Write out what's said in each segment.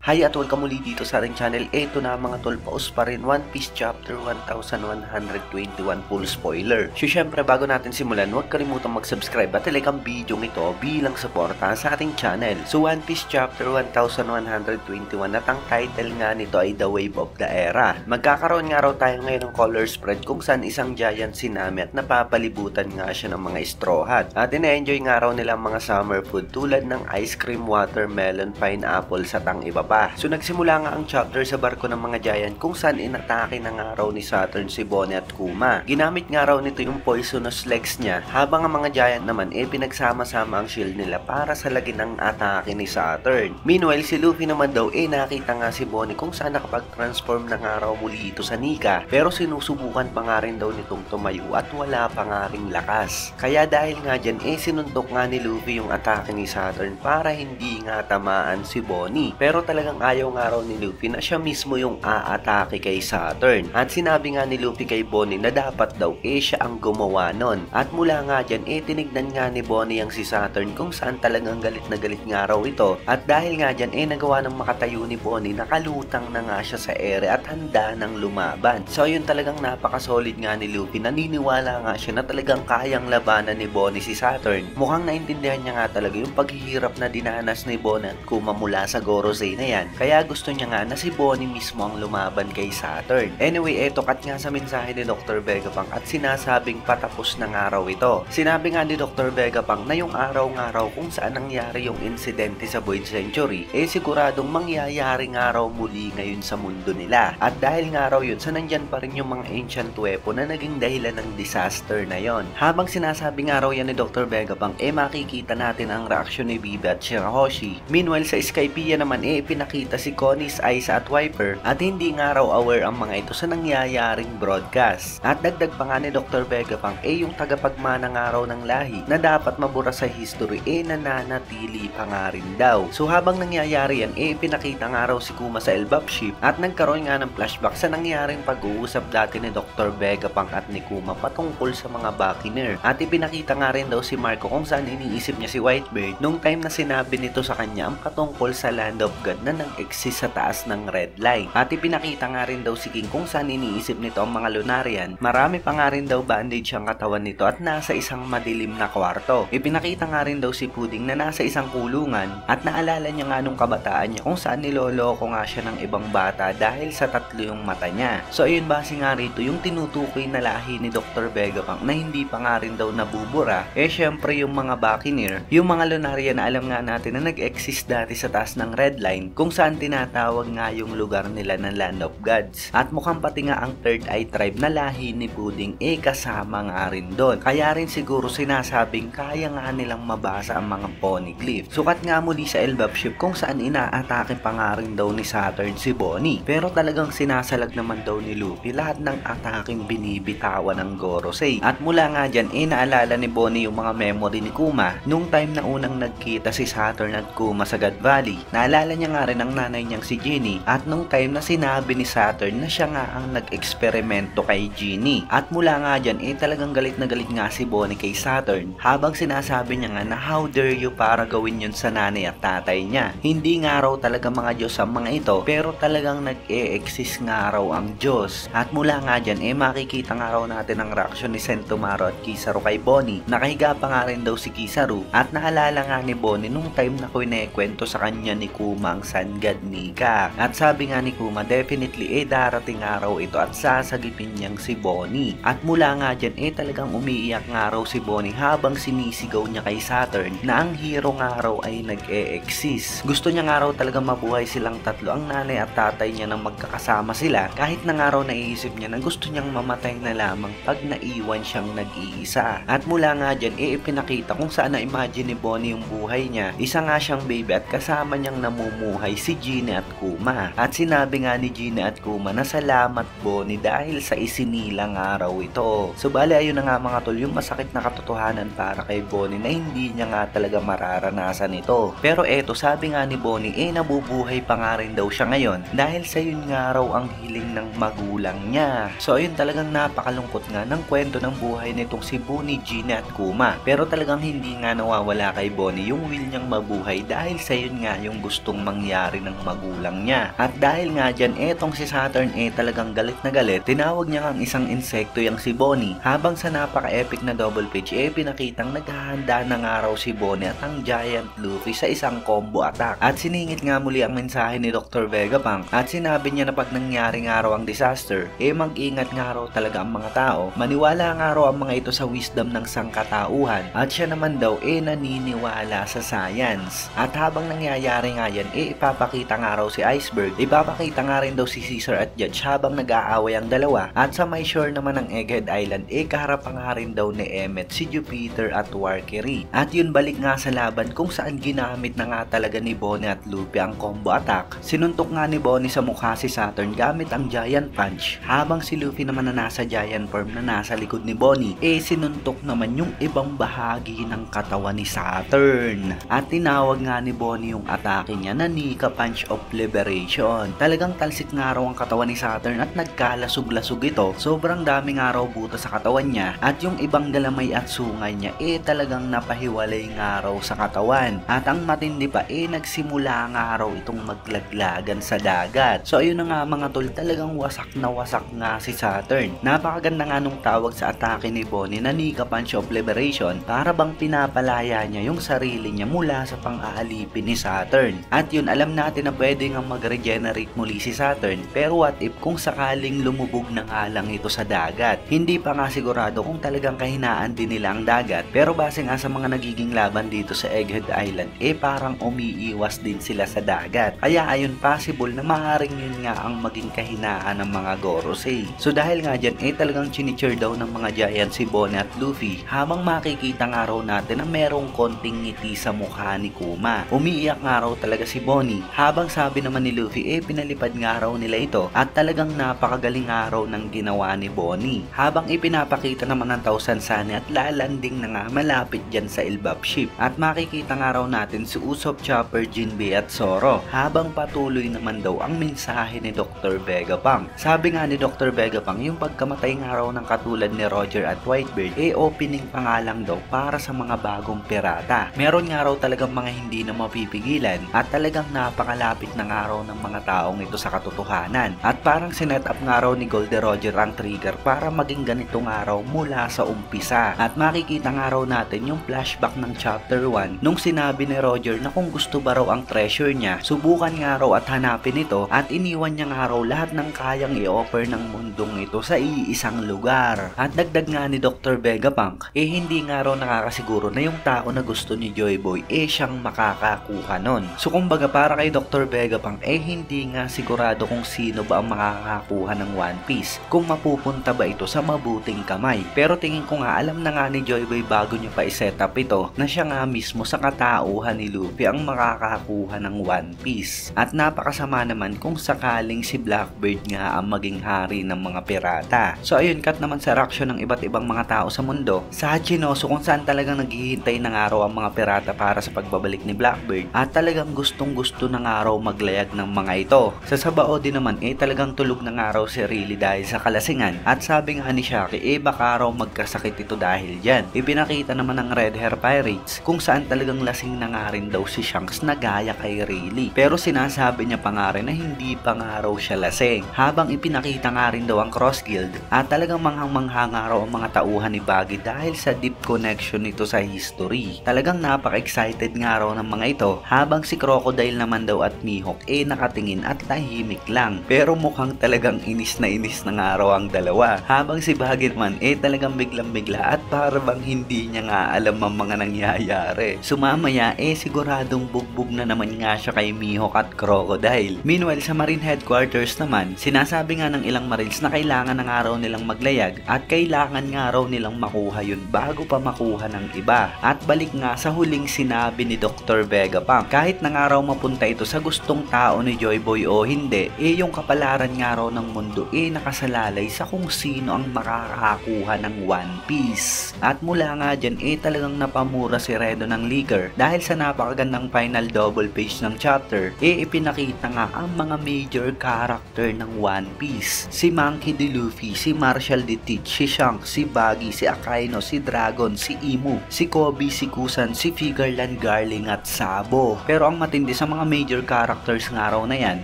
Hi at welcome muli dito sa ating channel. Ito na mga tol, paus pa rin One Piece Chapter 1121 full spoiler. So syempre bago natin simulan, huwag kalimutang mag-subscribe at like ang video ito bilang suporta sa ating channel. So One Piece Chapter 1121 at ang title nga nito ay The Wave of the Era. Magkakaroon nga raw tayo ngayon ng color spread kung saan isang giant si Nami at napapalibutan nga siya ng mga straw hat. At ina-enjoy nga raw nila mga summer food tulad ng ice cream, watermelon, pineapple at ang iba pa. So nagsimula nga ang chapter sa barko ng mga giant kung saan inatake na nga raw ni Saturn si Bonnie at Kuma. Ginamit nga raw nito yung poisonous legs niya habang ang mga giant naman pinagsama-sama ang shield nila para salagin ang atake ni Saturn. Meanwhile si Luffy naman daw nakita nga si Bonnie kung saan nakapag-transform na nga raw muli ito sa Nika, pero sinusubukan pa nga rin daw nitong tumayo at wala pa nga ring lakas. Kaya dahil nga dyan sinuntok nga ni Luffy yung atake ni Saturn para hindi nga tamaan si Bonnie. Pero talagang ayaw nga raw ni Luffy na siya mismo yung aatake kay Saturn. At sinabi nga ni Luffy kay Bonnie na dapat daw siya ang gumawa nun. At mula nga dyan tinignan nga ni Bonnie ang si Saturn kung saan talagang galit na galit nga raw ito. At dahil nga dyan nagawa ng makatayo ni Bonnie, nakalutang na nga siya sa ere at handa ng lumaban. So yun talagang napaka-solid nga ni Luffy. Naniniwala nga siya na talagang kayang labanan ni Bonnie si Saturn. Mukhang naintindihan niya nga talaga yung paghihirap na dinanas ni Bonnie at Kuma mula sa Gorosei na yan. Kaya gusto niya nga na si Bonnie mismo ang lumaban kay Saturn. Anyway, cut nga sa mensahe ni Dr. Vegapunk at sinasabing patapos na nga raw ito. Sinabi nga ni Dr. Vegapunk na yung araw nga raw kung saan nangyari yung insidente sa Void Century, siguradong mangyayari nga raw muli ngayon sa mundo nila. At dahil nga raw yun, sa nandyan pa rin yung mga ancient weapon na naging dahilan ng disaster na yon. Habang sinasabi nga raw yan ni Dr. Vegapunk, makikita natin ang reaksyon ni Bibi at Shirahoshi. Meanwhile, sa Skypiea naman pinakita si Connie's Eyes at Wiper at hindi nga raw aware ang mga ito sa nangyayaring broadcast. At dagdag pa nga ni Dr. Vegapunk yung tagapagmana nga raw ng lahi na dapat mabura sa history nananatili pa nga rin daw. So habang nangyayari yan pinakita nga raw si Kuma sa Elbap ship at nagkaroon nga ng flashback sa nangyaring pag-uusap dati ni Dr. Vegapunk at ni Kuma patungkol sa mga Buccaneer. At ipinakita nga rin daw si Marco kung saan iniisip niya si Whitebeard nung time na sinabi nito sa kanya ang patungkol sa Land of God na nag-exist sa taas ng Red Line. At ipinakita nga rin daw si King kung saan iniisip nito ang mga Lunarian. Marami pa nga rin daw bandage ang katawan nito at nasa isang madilim na kwarto. Ipinakita nga rin daw si Pudding na nasa isang kulungan at naalala niya nga nung kabataan niya kung saan niloloko nga siya ng ibang bata dahil sa tatlo yung mata niya. So ayun, base nga rito yung tinutukoy na lahi ni Dr. Vegapunk na hindi pa nga rin daw nabubura syempre yung mga Buccaneer, yung mga Lunarian na alam nga natin na nag-exist dati sa taas ng Red Line kung saan tinatawag nga yung lugar nila ng Land of Gods. At mukhang pati nga ang Third Eye Tribe na lahi ni Pudding kasama nga rin doon. Kaya rin siguro sinasabing kaya nga nilang mabasa ang mga poneglyph. Sukat nga muli sa Elbap ship kung saan inaatake pa nga rin daw ni Saturn si Bonnie. Pero talagang sinasalag naman daw ni Luffy lahat ng ataking binibitawan ng Gorosei. At mula nga dyan naalala ni Bonnie yung mga memory ni Kuma nung time na unang nagkita si Saturn at Kuma sa God Valley. Naalala niya nga rin ang nanay niyang si Genie at nung time na sinabi ni Saturn na siya nga ang nag-eksperimento kay Genie. At mula nga dyan talagang galit na galit nga si Bonnie kay Saturn habang sinasabi niya nga na how dare you para gawin yun sa nanay at tatay niya. Hindi nga raw talaga mga Diyos ang mga ito pero talagang nag-e-exist nga raw ang Diyos. At mula nga dyan makikita nga raw natin ang reaksyon ni Sentomaru at Kizaru kay Bonnie. Nakahiga pa nga rin daw si Kizaru at naalala nga ni Bonnie nung time na kinekwento sa kanya ni Kuma ang Sun God Nika. At sabi nga ni Kuma definitely darating araw ito at sasagipin niyang si Bonnie. At mula nga dyan talagang umiiyak nga raw si Bonnie habang sinisigaw niya kay Saturn na ang hero nga raw ay nag-e-exist. Gusto niya nga raw talaga mabuhay silang tatlo, ang nanay at tatay niya nang magkakasama sila, kahit na nga raw naiisip niya na gusto niyang mamatay na lamang pag naiwan siyang nag-iisa. At mula nga dyan ipinakita kung saan na-imagine ni Bonnie yung buhay niya. Isa nga siyang baby at kasama niyang namumuhay si Genie at Kuma. At sinabi nga ni Genie at Kuma na salamat Bonnie dahil sa isinilang araw ito. So bali ayun na nga mga tol yung masakit na katotohanan para kay Bonnie na hindi niya nga talaga mararanasan ito. Pero sabi nga ni Bonnie nabubuhay pa nga rin daw siya ngayon dahil sa yun nga raw ang hiling ng magulang niya. So ayun, talagang napakalungkot nga ng kwento ng buhay nitong si Bonnie, Genie at Kuma. Pero talagang hindi nga nawawala kay Bonnie yung will niyang mabuhay dahil sa yun nga yung gustong mangyari nangyari ng magulang niya. At dahil nga dyan, etong si Saturn talagang galit na galit, tinawag niya ang isang insekto yang si Bonnie. Habang sa napaka-epic na double page, pinakitang naghahanda na nga raw si Bonnie at ang Giant Luffy sa isang combo attack. At siningit nga muli ang mensahe ni Dr. Vegapunk at sinabi niya na pag nangyari nga raw ang disaster, mag-ingat nga raw talaga ang mga tao. Maniwala nga raw ang mga ito sa wisdom ng sangkatauhan at siya naman daw naniniwala sa science. At habang nangyayari nga yan, ipapakita nga raw si Iceberg, ipapakita nga rin daw si Caesar at Judge habang nag-aaway ang dalawa. At sa may shore naman ng Egghead Island, kaharap nga rin daw ni Emmet si Jupiter at Valkyrie. At yun, balik nga sa laban kung saan ginamit na nga talaga ni Bonnie at Luffy ang combo attack. Sinuntok nga ni Bonnie sa mukha si Saturn gamit ang Giant Punch, habang si Luffy naman na nasa Giant Form na nasa likod ni Bonnie, sinuntok naman yung ibang bahagi ng katawan ni Saturn. At tinawag nga ni Bonnie yung atake niya na Nika Punch of Liberation. Talagang talsik nga raw ang katawan ni Saturn at nagkalasog-lasog ito. Sobrang daming nga raw buto sa katawan niya at yung ibang galamay at sungay niya talagang napahiwalay nga raw sa katawan. At ang matindi pa nagsimula nga raw itong maglaglagan sa dagat. So ayun na nga mga tol, talagang wasak na wasak nga si Saturn. Napakaganda nga nung tawag sa atake ni Bonnie na Nika Punch of Liberation, para bang pinapalaya niya yung sarili niya mula sa pang-aalipin ni Saturn. At yun, alam natin na pwede nga mag-regenerate muli si Saturn, pero what if kung sakaling lumubog na nga lang ito sa dagat? Hindi pa nga sigurado kung talagang kahinaan din nila ang dagat, pero base nga sa mga nagiging laban dito sa Egghead Island, parang umiiwas din sila sa dagat. Kaya ayun, possible na maaaring yun nga ang maging kahinaan ng mga Gorosei. So dahil nga dyan, talagang chinicheer daw ng mga giant si Bonnie at Luffy, habang makikita nga raw natin na merong konting ngiti sa mukha ni Kuma. Umiiyak nga raw talaga si Bonnie, habang sabi naman ni Luffy, pinalipad nga raw nila ito at talagang napakagaling nga raw ng ginawa ni Bonnie. Habang ipinapakita naman ng Thousand Sunny at lalanding na nga malapit dyan sa Elbap ship. At makikita nga raw natin si Usopp, Chopper, Jinbei at Zoro, habang patuloy naman daw ang mensahe ni Dr. Vegapunk. Sabi nga ni Dr. Vegapunk, yung pagkamatay nga raw ng katulad ni Roger at Whitebeard, opening pa nga lang daw para sa mga bagong pirata. Meron nga raw talagang mga hindi na mapipigilan at talagang napakalapit na nga raw ng mga taong ito sa katotohanan. At parang sinet up nga raw ni Goldie Roger ang trigger para maging ganito nga raw mula sa umpisa. At makikita nga raw natin yung flashback ng chapter 1 nung sinabi ni Roger na kung gusto ba raw ang treasure niya, subukan nga raw at hanapin ito, at iniwan niya nga raw lahat ng kayang i-offer ng mundong ito sa iisang lugar. At dagdag nga ni Dr. Vegapunk, hindi nga raw nakakasiguro na yung tao na gusto ni Joy Boy siyang makakakuha nun. So kumbaga para kay Dr. Vegapunk, hindi nga sigurado kung sino ba ang makakakuha ng One Piece, kung mapupunta ba ito sa mabuting kamay. Pero tingin ko nga alam na nga ni Joy Boy bago niya pa i-set up ito na siya nga mismo sa katauhan ni Luffy ang makakakuha ng One Piece. At napakasama naman kung sakaling si Blackbeard nga ang maging hari ng mga pirata. So ayun, cut naman sa reaction ng iba't ibang mga tao sa mundo sa Hachinosu, kung saan talagang naghihintay ng araw ang mga pirata para sa pagbabalik ni Blackbeard, at talagang gustong gusto ng araw maglayag ng mga ito. Sa Sabao din naman talagang tulog ng araw si Rayleigh dahil sa kalasingan, at sabi nga ni Shaki baka raw magkasakit ito dahil dyan. Ipinakita naman ng Red Hair Pirates kung saan talagang lasing na nga rin daw si Shanks na gaya kay Rayleigh, pero sinasabi niya pa nga rin na hindi pa nga raw siya lasing. Habang ipinakita nga rin daw ang Cross Guild at talagang manghang-mangha nga raw ang mga tauhan ni Buggy dahil sa deep connection nito sa history. Talagang napaka-excited nga raw ng mga ito, habang si Crocodile naman daw at Mihawk nakatingin at tahimik lang, pero mukhang talagang inis na nga raw ang dalawa. Habang si Buggy naman talagang biglang-bigla at para bang hindi niya nga alam ang mga nangyayari. Sumamaya siguradong bugbog na naman nga siya kay Mihawk at Crocodile. Meanwhile sa Marine Headquarters naman, sinasabi nga ng ilang Marines na kailangan na nga raw nilang maglayag at kailangan nga raw nilang makuha yun bago pa makuha ng iba. At balik nga sa huling sinabi ni Dr. Vegapunk, kahit na nga raw mapunta ito sa gustong tao ni Joy Boy o hindi, yung kapalaran nga raw ng mundo nakasalalay sa kung sino ang makakakuha ng One Piece. At mula nga dyan talagang napamura si Redo ng liquor dahil sa napakagandang final double page ng chapter ipinakita nga ang mga major character ng One Piece. Si Monkey D. Luffy, si Marshall D. Teach, si Shanks, si Buggy, si Akaino, si Dragon, si Imu, si Kobe, si Kusan, si Figureland, Garling at Sabo. Pero ang matindi sa mga mga major characters ng araw na yan,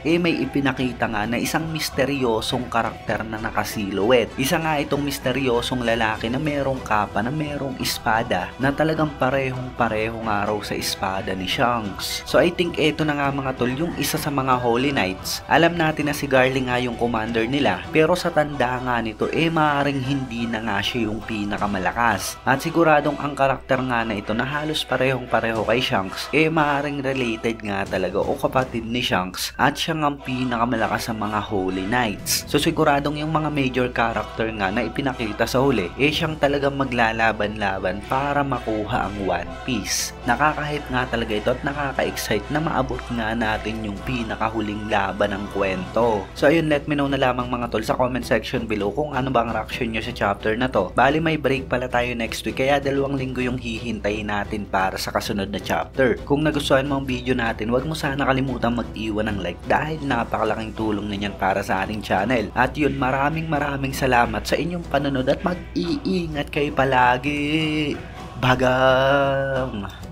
may ipinakita nga na isang misteryosong karakter na nakasilhouette. Isa nga itong misteryosong lalaki na merong kapa, na merong espada, na talagang parehong-pareho nga raw sa espada ni Shanks. So I think ito na nga mga tol, yung isa sa mga Holy Knights. Alam natin na si Garly nga yung commander nila, pero sa tanda nga nito, maaaring hindi na nga siya yung pinakamalakas. At siguradong ang karakter nga na ito na halos parehong-pareho kay Shanks, maaaring related nga talaga o kapatid ni Shanks, at siya nga ang pinakamalakas sa mga Holy Knights. So siguradong yung mga major character nga na ipinakita sa huli, siyang talagang maglalaban-laban para makuha ang One Piece. Nakaka-hype nga talaga ito at nakaka-excite na maabot nga natin yung pinakahuling laban ng kwento. So ayun, let me know na lamang mga tol sa comment section below kung ano ba ang reaction nyo sa chapter na to. Bali may break pala tayo next week, kaya 2 linggo yung hihintayin natin para sa kasunod na chapter. Kung nagustuhan mo ang video natin, huwag mo sana kalimutan mag-iwan ng like dahil napakalaking tulong na yan para sa ating channel. At yun, maraming salamat sa inyong panonood at mag-iingat kayo palagi. Bagang!